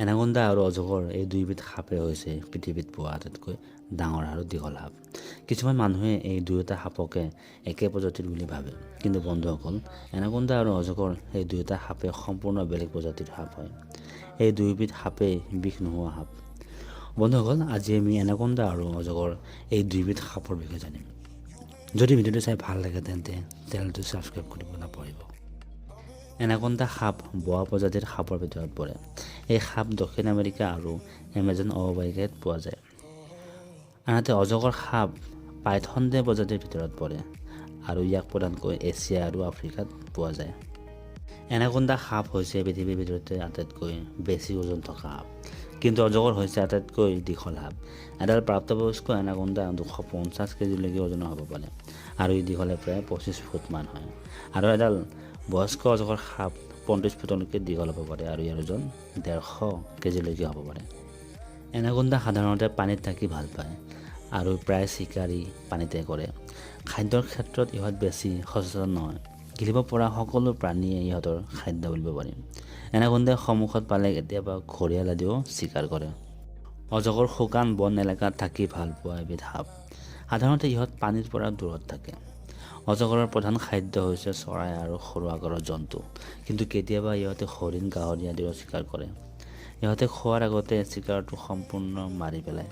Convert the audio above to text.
Anaconda আৰু অজগৰ এই দুয়োবিধ সাপে হৈছে পৃথিৱীত পোৱা আটাইতকৈ ডাঙৰ আৰু দীঘল সাপ। কিছুমান মানুহে এই দুয়োটা সাপকে একে প্ৰজাতিৰ বুলি ভাবে, কিন্তু বন্ধুসকল, এনাকোণ্ডা আৰু অজগৰ এই দুয়োটা সাপে সম্পূৰ্ণ বেলেগ প্ৰজাতিৰ সাপ হয়। এই দুয়োবিধ সাপেই বিষ নোহোৱা সাপ। বন্ধুসকল, আজি আমি এনাকোণ্ডা আৰু অজগৰ এই দুয়োবিধ সাপৰ বিষয়ে জানিম। যদি ভিডিঅ'টো চাই ভাল লাগে তেন্তে চেনেলটো ছাবস্ক্ৰাইব কৰিব নাপাহৰিব। এনাকোণ্ডা সাপ বোৱা প্ৰজাতিৰ সাপৰ ভিতৰত পৰে। এই সাপ দক্ষিণ আমেৰিকা আৰু এমেজন অৱবাহিকাত পোৱা যায়। আনহাতে অজগৰ সাপ পাইথন প্ৰজাতিৰ ভিতৰত পৰে আৰু ইয়াক প্ৰধানকৈ এছিয়া আৰু আফ্ৰিকাত পোৱা যায়। এনাকোণ্ডা সাপ হৈছে পৃথিৱীৰ ভিতৰতে আটাইতকৈ বেছি ওজন থকা সাপ, কিন্তু অজগৰ হৈছে আটাইতকৈ দীঘল সাপ। এডাল প্ৰাপ্তবয়স্ক এনাকোণ্ডা 250 কেজিলৈকে ওজনৰ হ'ব পাৰে আৰু ই দীঘলে প্ৰায় 25 ফুট মান হয়। আৰু এডাল বয়স্ক অজগৰ সাপ 35 ফুটলৈকে দীঘল হ'ব পাৰে আৰু ইয়াৰ ওজন 150 কেজিলৈকে হ'ব পাৰে। এনাকোণ্ডা সাধাৰণতে পানীত থাকি ভাল পায় আৰু প্ৰায় চিকাৰী পানীতে কৰে। খাদ্যৰ ক্ষেত্ৰত ইহঁত বেছি সচেতন নহয়। গিলিব পৰা সকলো প্ৰাণীয়ে ইহঁতৰ খাদ্য বুলিব পাৰি। এনাকোণ্ডাই সন্মুখত পালে কেতিয়াবা ঘৰিয়াল আদিও চিকাৰ কৰে। অজগৰ শুকান বন এলেকাত থাকি ভাল পোৱা এবিধ সাপ। সাধাৰণতে ইহঁত পানীৰ পৰা দূৰত থাকে। অজগৰৰ প্ৰধান খাদ্য হৈছে চৰাই আৰু সৰু আকাৰৰ জন্তু, কিন্তু কেতিয়াবা ইহঁতে হৰিণ, গাহৰি আদিও চিকাৰ কৰে। ইহঁতে খোৱাৰ আগতে চিকাৰটো সম্পূৰ্ণ মাৰি পেলায়।